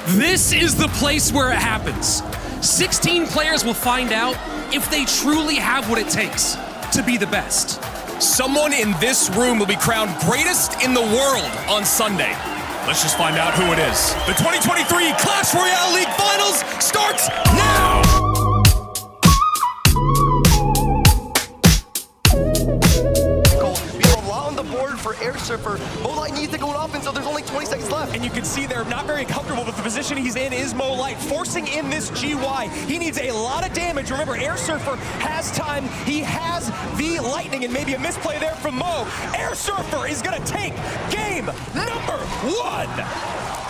This is the place where it happens. 16 players will find out if they truly have what it takes to be the best. Someone in this room will be crowned greatest in the world on Sunday. Let's just find out who it is. The 2023 Clash Royale League Finals starts now! For Air Surfer, Mo needs to go off, and so there's only 20 seconds left. And you can see they're not very comfortable with the position he's in. Is Mo forcing in this GY? He needs a lot of damage. Remember, Air Surfer has time. He has the lightning, and maybe a misplay there from Mo. Air Surfer is gonna take game number 1.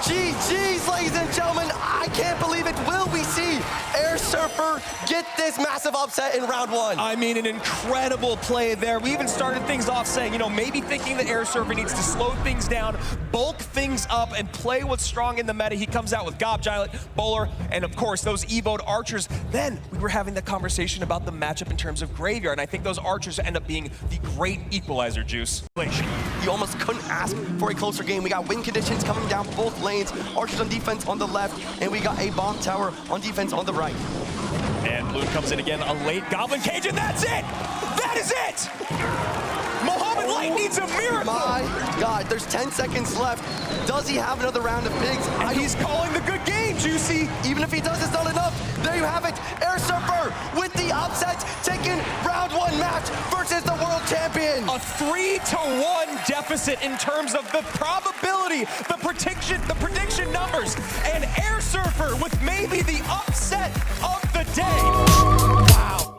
GG's, ladies and gentlemen. I can't believe it. Will we see Air Surfer get this massive upset in round 1? I mean, an incredible play there. We even started things off saying, you know, maybe thinking that Air Surfer needs to slow things down, bulk things up, and play what's strong in the meta. He comes out with Gob Giant, Bowler, and of course, those Evo'd archers. Then we were having the conversation about the matchup in terms of Graveyard, and I think those archers end up being the great equalizer, Juice. You almost couldn't ask for a closer game. We got wind conditions coming down both lanes, archers on defense on the left, and we got a bomb tower on defense on the right. And Bloom comes in again, a late Goblin Cage, and that's it! That is it! Mohamed Light needs a miracle! My God, there's 10 seconds left. Does he have another round of pigs? And he's calling the good game, Juicy! Even if he does, it's not enough. There you have it. Air Surfer with the upset, taking round 1 match versus the world champion. A 3-1 deficit in terms of the probability, the prediction numbers, and Air Surfer with maybe the upset of the day. Wow.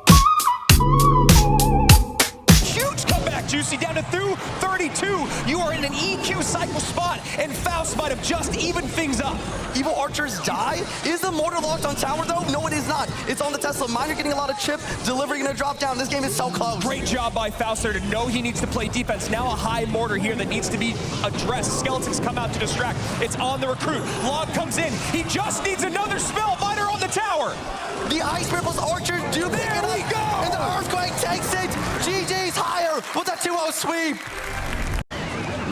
Huge comeback, Juicy, down to 32. You are in an EQ cycle spot, and Faust might have just evened things up. Evil archers die? Is the mortar locked on tower though? No, it is not. It's on the Tesla. Miner getting a lot of chip, delivering a drop down. This game is so close. Great job by Faust there to know he needs to play defense. Now a high mortar here that needs to be addressed. Skeletons come out to distract. It's on the recruit. Log comes in. He just needs another spell. Miner on the tower. The Ice Ripples archers do pick it up. There we go. And the Earthquake takes it. GG's higher with a 2-0 sweep.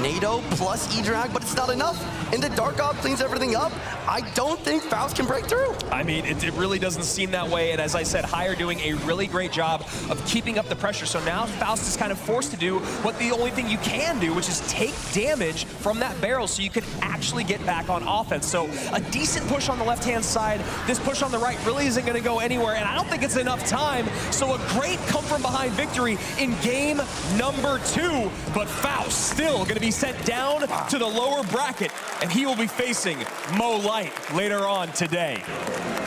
NATO plus E-Drag, but it's not enough. And the Dark God cleans everything up. I don't think Faust can break through. I mean, it really doesn't seem that way. And as I said, Higher doing a really great job of keeping up the pressure. So now Faust is kind of forced to do what the only thing you can do, which is take damage from that barrel so you can actually get back on offense. So a decent push on the left-hand side. This push on the right really isn't going to go anywhere. And I don't think it's enough time. So a great come-from-behind victory in game number 2. But Faust still going to be sent down to the lower bracket. And he will be facing Mo Light later on today.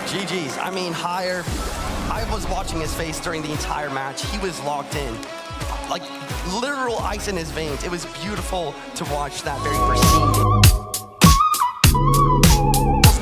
GG's. I mean, Higher, I was watching his face during the entire match. He was locked in. Like, literal ice in his veins. It was beautiful to watch that very pristine game.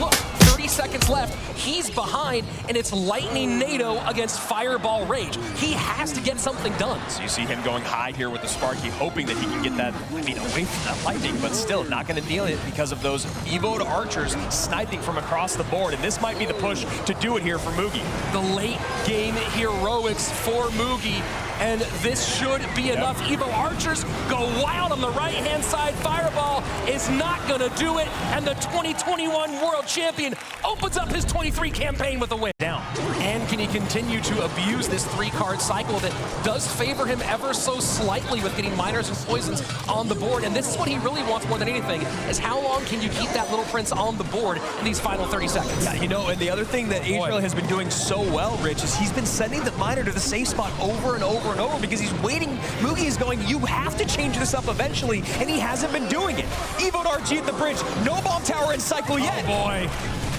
Look, 30 seconds left. He's behind, and it's Lightning NATO against Fireball Rage. He has to get something done. So you see him going high here with the Sparky, hoping that he can get that, I mean, away from that Lightning, but still not going to deal it because of those Evo'd archers sniping from across the board. And this might be the push to do it here for Mugi. The late game heroics for Mugi, and this should be enough. Evo archers go wild on the right-hand side. Fireball is not going to do it, and the 2021 world champion opens up his 23 campaign with a win. Down. And can he continue to abuse this 3-card cycle that does favor him ever so slightly with getting miners and poisons on the board? And this is what he really wants more than anything, is how long can you keep that little prince on the board in these final 30 seconds? Yeah, you know, and the other thing that Adriel has been doing so well, Rich, is he's been sending the miner to the safe spot over and over and over because he's waiting. Mugi is going, you have to change this up eventually, and he hasn't been doing it. Evo'd RG at the bridge, no bomb tower in cycle yet. Oh boy.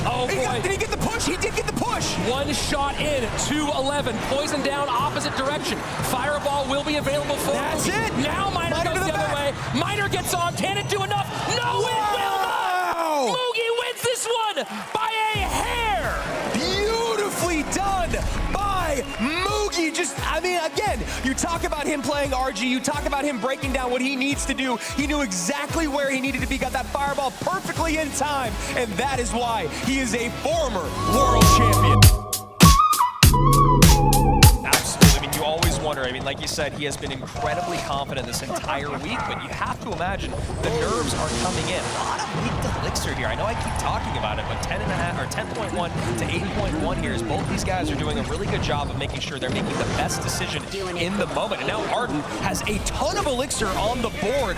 Oh boy. Did he get the push? He did get the push. One shot in, 2-11. Poison down, opposite direction. Fireball will be available for That's Mugi. it. Now Miner goes the other way. Miner gets on. Can it do enough? No, it will not. Mugi wins this one by a hair. Beautifully done by Mugi. Just, I mean, again, you talk about him playing RG, you talk about him breaking down what he needs to do. He knew exactly where he needed to be, got that fireball perfectly in time, and that is why he is a former world champion. Absolutely, I mean, you all said, he has been incredibly confident this entire week, but you have to imagine the nerves are coming in. A lot of weak elixir here. I know I keep talking about it, but 10.5 or 10.1 to 8.1 here is both these guys are doing a really good job of making sure they're making the best decision in the moment. And now Arden has a ton of elixir on the board,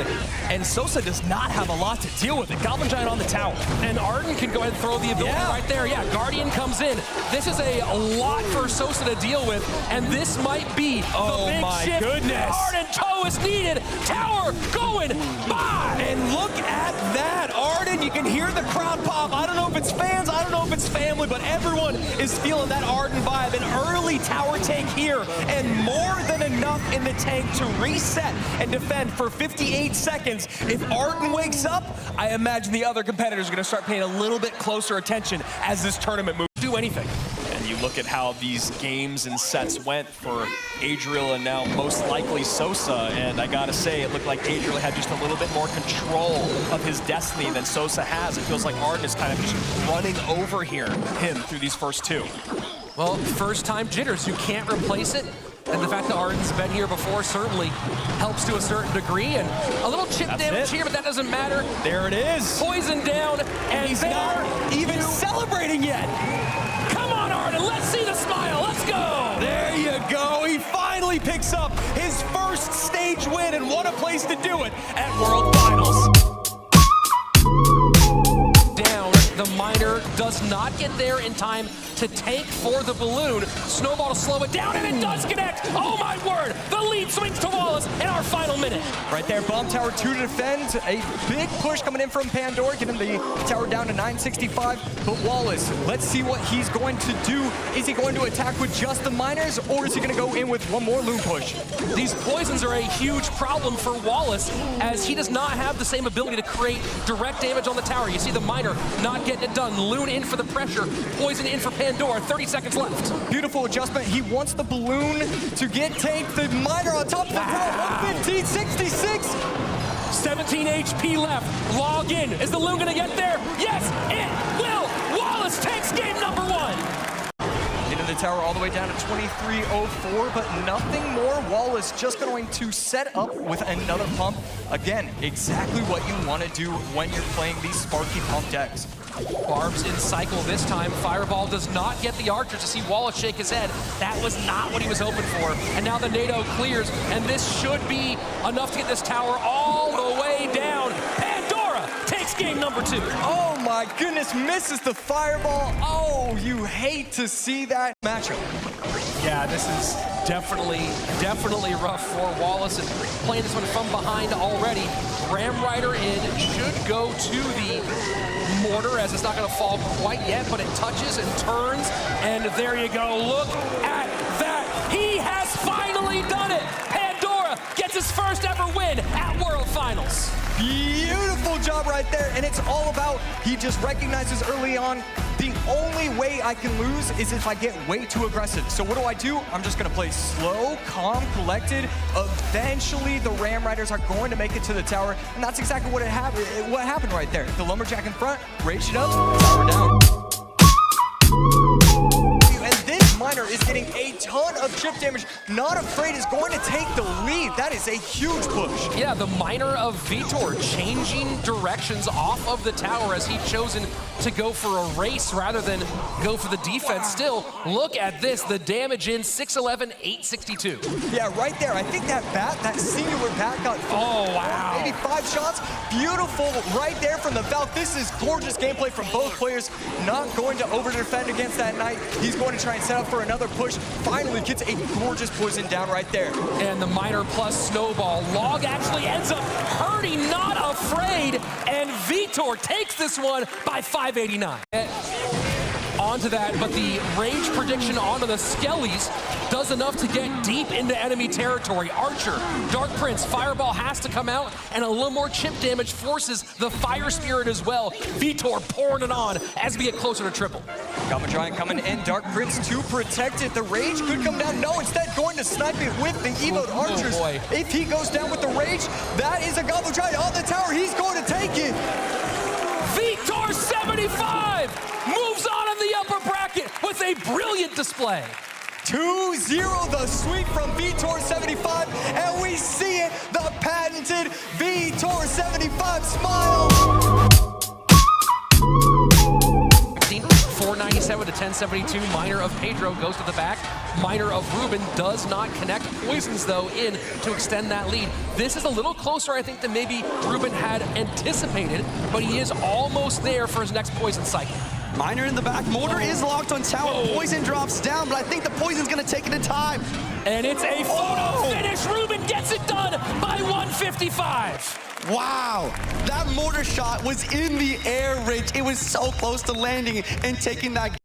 and Sosa does not have a lot to deal with it. Goblin Giant on the tower. And Arden can go ahead and throw the ability right there. Yeah, Guardian comes in. This is a lot for Sosa to deal with, and this might be the big shift. Goodness. Arden toe is needed. Tower going by. And look at that, Arden. You can hear the crowd pop. I don't know if it's fans, I don't know if it's family, but everyone is feeling that Arden vibe. An early tower take here, and more than enough in the tank to reset and defend for 58 seconds. If Arden wakes up, I imagine the other competitors are going to start paying a little bit closer attention as this tournament moves. Do anything. And you look at how these games and sets went for Adriel and now most likely Sosa, and I gotta say, it looked like Adriel had just a little bit more control of his destiny than Sosa has. It feels like Arden is kind of just running over him through these first two. Well, first time jitters, you can't replace it. And the fact that Arden's been here before certainly helps to a certain degree. And a little chip damage here, but that doesn't matter. There it is. Poison down, and he's not even celebrating yet. Come on, Arden, let's see the smile, let's go. There you go, he finally picks up his first stage win, and what a place to do it at World Finals. Down, the miner does not get there in time to tank for the balloon. Snowball to slow it down, and it does connect. Oh my word, the lead swings to Wallace in our final minute. Right there, bomb tower 2 to defend. A big push coming in from Pandora, giving the tower down to 965. But Wallace, let's see what he's going to do. Is he going to attack with just the miners, or is he going to go in with one more loon push? These poisons are a huge problem for Wallace, as he does not have the same ability to create direct damage on the tower. You see the miner not getting it done. Loon in for the pressure, poison in for Pandora. 30 seconds left. Beautiful adjustment. He wants the balloon to get tanked. The miner on top of the tower, 115.66. 17 HP left. Log in. Is the loon gonna get there? Yes, it will. Wallace takes game number 1. Into the tower all the way down to 2304, but nothing more. Wallace just going to set up with another pump. Again, exactly what you want to do when you're playing these Sparky pump decks. Barbs in cycle this time. Fireball does not get the archer to see Wallace shake his head. That was not what he was hoping for. And now the NATO clears, and this should be enough to get this tower all the way down. Pandora takes game number 2. Oh my goodness, misses the fireball. Oh, you hate to see that matchup. Yeah, this is definitely rough for Wallace, and playing this one from behind already. Ram Rider in should go to the mortar, as it's not going to fall quite yet, but it touches and turns, and there you go. Look at that. He has finally done it. Pandora gets his first ever win at World Finals. Beautiful job right there, and it's all about, he just recognizes early on, the only way I can lose is if I get way too aggressive. So what do? I'm just gonna play slow, calm, collected. Eventually the Ram Riders are going to make it to the tower, and that's exactly what happened right there. The Lumberjack in front, raged it up, tower down. And this miner is getting a ton of chip damage. Not Afraid is going to take the lead. That is a huge push. Yeah, the miner of Vitor changing directions off of the tower, as he's chosen to go for a race rather than go for the defense. Still, look at this, the damage in 611, 862. Yeah, right there. I think that singular bat got maybe 5 shots. Beautiful right there from the Valk. This is gorgeous gameplay from both players. Not going to over-defend against that Knight. He's going to try and set up for another push. Finally gets a gorgeous poison down right there. And the miner plus Snowball. Log actually ends up hurting Not Afraid, and Vitor takes this one by 589. Onto that, but the rage prediction onto the Skellies does enough to get deep into enemy territory. Archer, Dark Prince, Fireball has to come out, and a little more chip damage forces the Fire Spirit as well. Vitor pouring it on as we get closer to triple. Goblin Giant coming in, Dark Prince to protect it. The rage could come down. No, instead going to snipe it with the Evoed Archers. If he goes down with the rage, that is a Goblin Giant on the tower. He's going to take it. Vitor 75 moves on in the upper bracket with a brilliant display. 2-0, the sweep from Vitor 75, and we see it, the patented Vitor 75 smile. 497 to 1072. Minor of Pedro goes to the back. Minor of Ruben does not connect. Poisons, though, in to extend that lead. This is a little closer, I think, than maybe Ruben had anticipated, but he is almost there for his next poison cycle. Minor in the back. Mortar is locked on tower. Whoa. Poison drops down, but I think the poison's going to take it in time. And it's a photo finish. Ruben gets it done by 155. Wow, that mortar shot was in the air, Rich. It was so close to landing and taking that.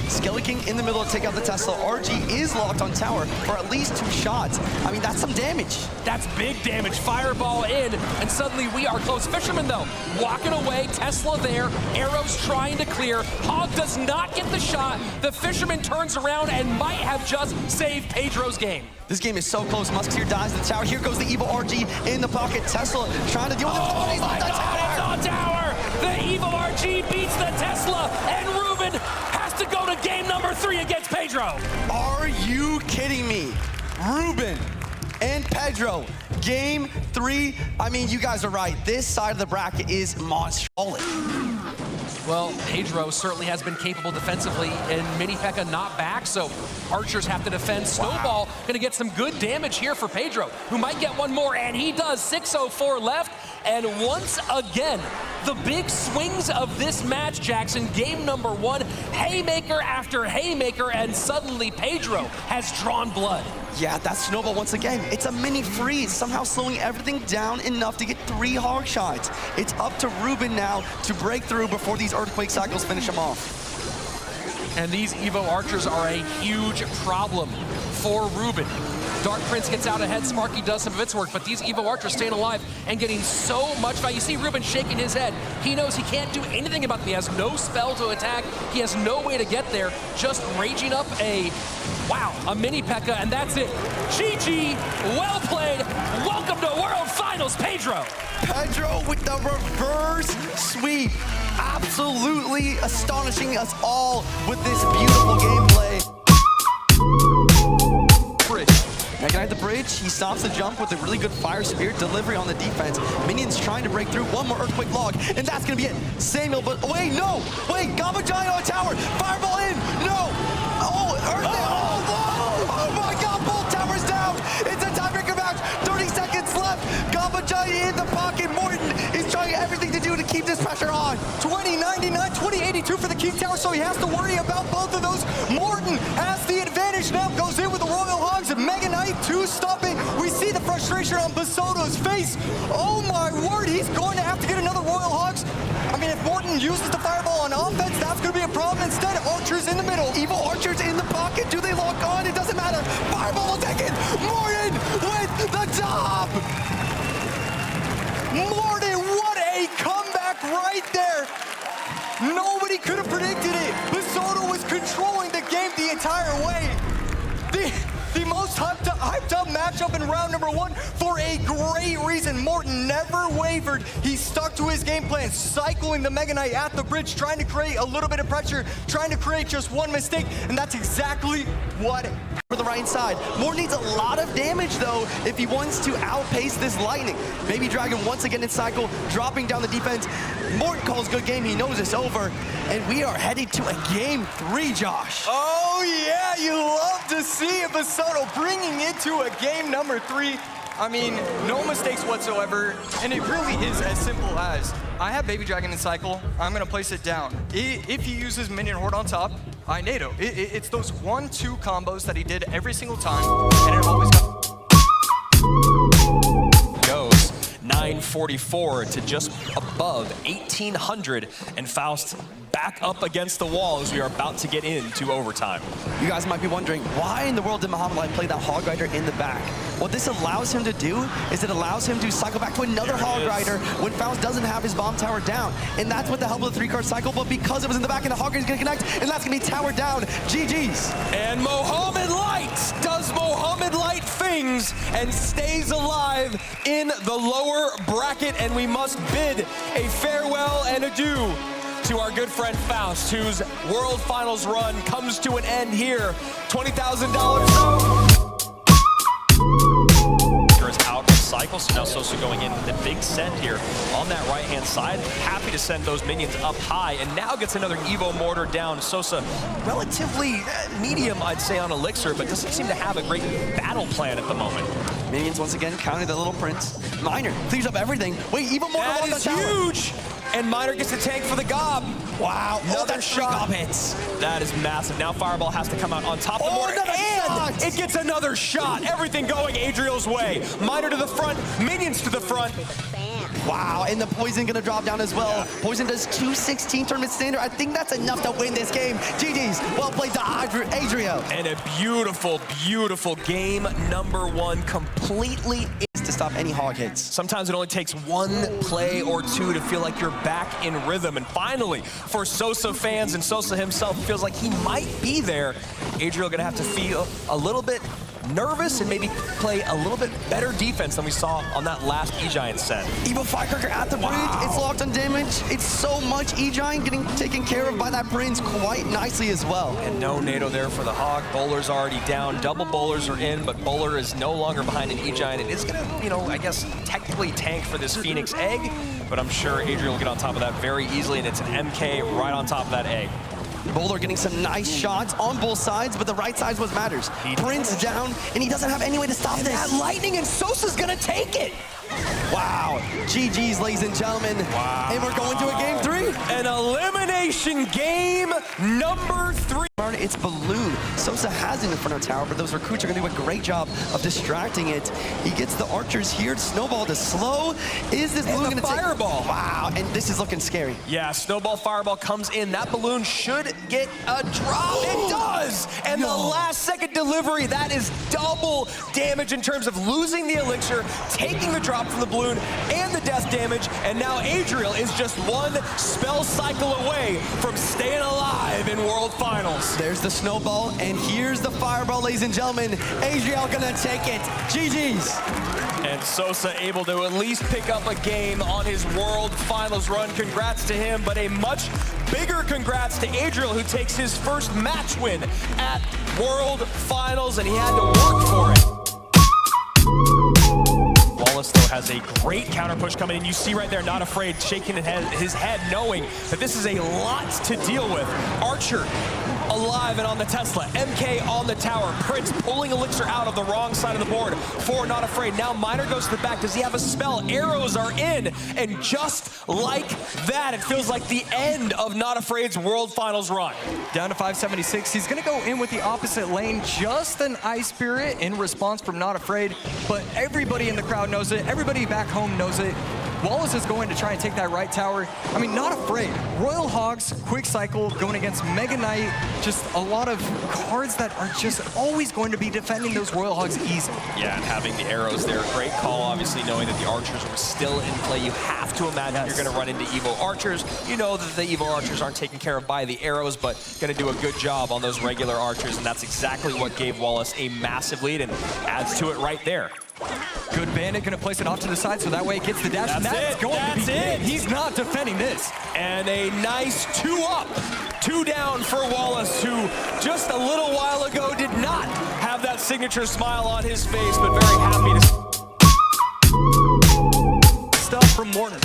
Skelly King in the middle to take out the Tesla. RG is locked on tower for at least 2 shots. I mean, that's some damage. That's big damage. Fireball in, and suddenly we are close. Fisherman, though, walking away. Tesla there. Arrows trying to clear. Hog does not get the shot. The Fisherman turns around and might have just saved Pedro's game. This game is so close. Musketeer dies in the tower. Here goes the evil RG in the pocket. Tesla trying to deal with it. Oh my God, it's on tower! The evil RG beats the Tesla, and Ruben has to go to game number 3 against Pedro. Are you kidding me? Ruben and Pedro, game 3. I mean, you guys are right. This side of the bracket is monstrous. Well, Pedro certainly has been capable defensively, and Mini P.E.K.K.A not back, so Archers have to defend. Snowball gonna get some good damage here for Pedro, who might get one more, and he does. 6:04 left, and once again, the big swings of this match, Jackson. Game number 1, haymaker after haymaker, and suddenly Pedro has drawn blood. Yeah, that's Snowball once again. It's a mini freeze, somehow slowing everything down enough to get 3 hog shots. It's up to Ruben now to break through before these earthquake cycles finish him off. And these Evo Archers are a huge problem for Ruben. Dark Prince gets out ahead, Sparky does some of its work, but these Evo Archers staying alive and getting so much value. You see Ruben shaking his head. He knows he can't do anything about them. He has no spell to attack. He has no way to get there. Just raging up a Mini P.E.K.K.A, and that's it. GG, well played. Welcome to World Finals, Pedro. Pedro with the reverse sweep. Absolutely astonishing us all with this beautiful gameplay. Mega Knight the bridge, he stops the jump with a really good Fire Spirit delivery on the defense. Minions trying to break through. One more Earthquake log, and that's gonna be it. Samuel, but wait, no! Wait, Gamba Giant on tower! Fireball in! No! Oh, oh my God, both towers down! It's a tiebreaker match! 30 seconds left! Gamba Giant in the pocket. Morton is trying everything to do to keep this pressure on. 2099, 2082 for the King Tower, so he has to worry about both of those. Morton has the advantage now, goes in with the Royal Hogs, and Mega Knight to stop it. We see the frustration on Basoto's face. Oh my word, he's going to have to get another Royal Hogs. I mean, if Morton uses the Fireball on offense, that's going to be a problem. Instead, Archers in the middle. Evil Archers in the pocket. Do they lock on? It doesn't matter. Fireball will take it. Morton with the top. Morton, what a comeback right there. Nobody could have predicted it. Basoto was controlling the game the entire way. The most hyped up matchup in round number 1 for a great reason. Morton never wavered. He stuck to his game plan, cycling the Mega Knight at the bridge, trying to create a little bit of pressure, trying to create just one mistake, and that's exactly what for the right side. Morton needs a lot of damage, though, if he wants to outpace this Lightning. Baby Dragon once again in cycle, dropping down the defense. Morton calls good game. He knows it's over, and we are headed to a game 3, Josh. Oh, yeah, you love to see it, Basoto bringing it to a game number 3. I mean, no mistakes whatsoever, and it really is as simple as, I have Baby Dragon in cycle, I'm gonna place it down. If he uses Minion Horde on top, I NATO. It's those 1-2 combos that he did every single time, and it always goes 944 to just above 1800, and Faust back up against the wall as we are about to get into overtime. You guys might be wondering, why in the world did Muhammad Ali play that Hog Rider in the back? What this allows him to do is it allows him to cycle back to another Hog Rider when Faust doesn't have his bomb tower down. And that's with the help of the 3-card cycle, but because it was in the back and the Hog Rider is gonna connect, and that's gonna be tower down. GG's. And Mohamed Light does Mohamed Light things and stays alive in the lower bracket, and we must bid a farewell and adieu to our good friend Faust, whose World Finals run comes to an end here. $20,000. Is out of cycle, so now Sosa going in the big send here on that right-hand side. Happy to send those minions up high, and now gets another Evo Mortar down. Sosa, relatively medium, I'd say, on Elixir, but doesn't seem to have a great battle plan at the moment. Minions once again counting the little prince. Miner clears up everything. Wait, Evo Mortar That on the is tower. huge! And Miner gets the tank for the gob. Wow, Another shot. Gob hits. That is massive. Now Fireball has to come out on top of the mortar, another and shot. it gets another shot. Everything going Adriel's way. Miner to the front, minions to the front. Wow, and the Poison gonna drop down as well. Yeah. Poison does 216 tournament standard. I think that's enough to win this game. GG's, well played to Adrio. And a beautiful, beautiful game number one, completely to stop any hog hits. Sometimes it only takes one play or two to feel like you're back in rhythm. And finally, for Sosa fans and Sosa himself, feels like he might be there. Adriel gonna have to feel a little bit nervous and maybe play a little bit better defense than we saw on that last E-Giant set. Evo Firecracker at the bridge. It's locked on damage. It's so much E-Giant getting taken care of by that Prince quite nicely as well. And no NATO there for the Hog. Bowler's already down. Double Bowlers are in, but Bowler is no longer behind an E-Giant. It is gonna, you know, I guess technically tank for this Phoenix egg, but I'm sure Adriel will get on top of that very easily, and it's an MK right on top of that egg. Bowler getting some nice shots on both sides, but the right side is what matters. Prince down, and he doesn't have any way to stop this. That lightning, and Sosa's gonna take it. Wow. GG's, ladies and gentlemen. Wow. And we're going to a game 3. An elimination game number 3. It's Balloon. Sosa has it in front of tower, but those recruits are going to do a great job of distracting it. He gets the archers here. Snowball to slow. Is this balloon going to take? Fireball. Wow, and this is looking scary. Yeah, Snowball Fireball comes in. That balloon should get a drop. It does! And the last second delivery, that is double damage in terms of losing the elixir, taking the drop from the balloon, and the death damage. And now Adriel is just one spell cycle away from staying alive in World Finals. There's the snowball, and here's the fireball, ladies and gentlemen. Adriel gonna take it. GG's. And Sosa able to at least pick up a game on his World Finals run. Congrats to him, but a much bigger congrats to Adriel, who takes his first match win at World Finals, and he had to work for it. Wallace, though, has a great counter push coming in. You see right there, Not Afraid, shaking his head, knowing that this is a lot to deal with. Archer alive and on the Tesla. MK on the tower. Prince pulling Elixir out of the wrong side of the board for Not Afraid. Now Miner goes to the back. Does he have a spell? Arrows are in. And just like that, it feels like the end of Not Afraid's World Finals run. Down to 576. He's going to go in with the opposite lane. Just an Ice Spirit in response from Not Afraid. But everybody in the crowd knows it. Everybody back home knows it. Wallace is going to try and take that right tower. I mean, Not Afraid. Royal Hogs, quick cycle, going against Mega Knight. Just a lot of cards that are just always going to be defending those Royal Hogs easy. Yeah, and having the arrows there, great call, obviously, knowing that the archers were still in play. You have to imagine you're going to run into Evo archers. You know that the Evo archers aren't taken care of by the arrows, but going to do a good job on those regular archers, and that's exactly what gave Wallace a massive lead and adds to it right there. Good Bandit going to place it off to the side so that way it gets the dash. That's it. He's not defending this. And a nice 2-up, 2 down for Wallace, who just a little while ago did not have that signature smile on his face, but very happy to stuff from Morton.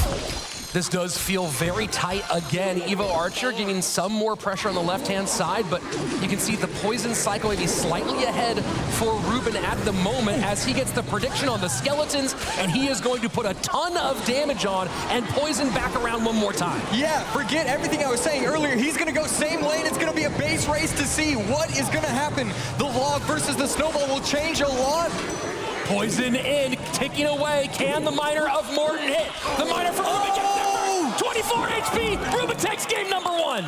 This does feel very tight again. Evo Archer getting some more pressure on the left-hand side, but you can see the poison cycle maybe slightly ahead for Ruben at the moment as he gets the prediction on the skeletons, and he is going to put a ton of damage on and poison back around one more time. Yeah, forget everything I was saying earlier. He's going to go same lane. It's going to be a base race to see what is going to happen. The log versus the snowball will change a lot. Poison in, ticking away. Can the Miner of Morton hit? The Miner from Ruben gets there. 24 HP. Ruben takes game number 1.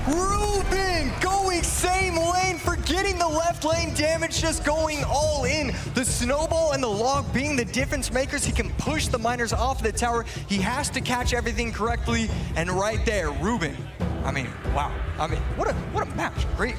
Ruben going same lane, forgetting the left lane damage, just going all in. The snowball and the log being the difference makers. He can push the miners off the tower. He has to catch everything correctly. And right there, Ruben. I mean, wow. I mean, what a match. Great.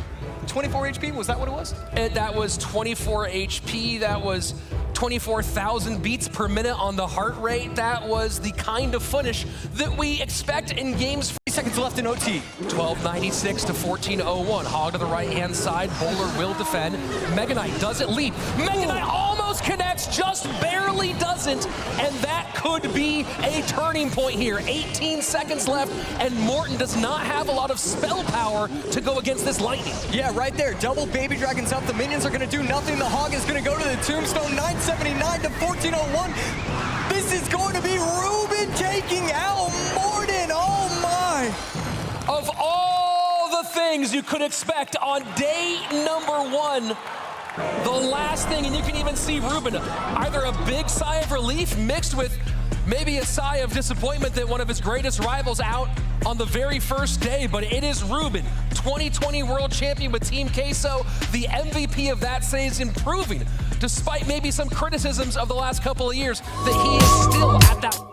24 HP, was that what it was? That was 24 HP. That was 24,000 beats per minute on the heart rate. That was the kind of finish that we expect in games. seconds left in OT. 1296 to 1401. Hog to the right-hand side. Bowler will defend. Mega Knight does it leap. Mega Knight almost connects, just barely doesn't. And that could be a turning point here. 18 seconds left, and Morten does not have a lot of spell power to go against this lightning. Yeah, right there. Double Baby Dragons up. The minions are going to do nothing. The Hog is going to go to the Tombstone. 979 to 1401. This is going to be Ruben taking out Morten. Oh my. Of all the things you could expect on day number 1, the last thing, and you can even see Ruben, either a big sigh of relief mixed with maybe a sigh of disappointment that one of his greatest rivals out on the very first day, but it is Ruben, 2020 world champion with Team Queso, the MVP of that season, proving, despite maybe some criticisms of the last couple of years, that he is still at that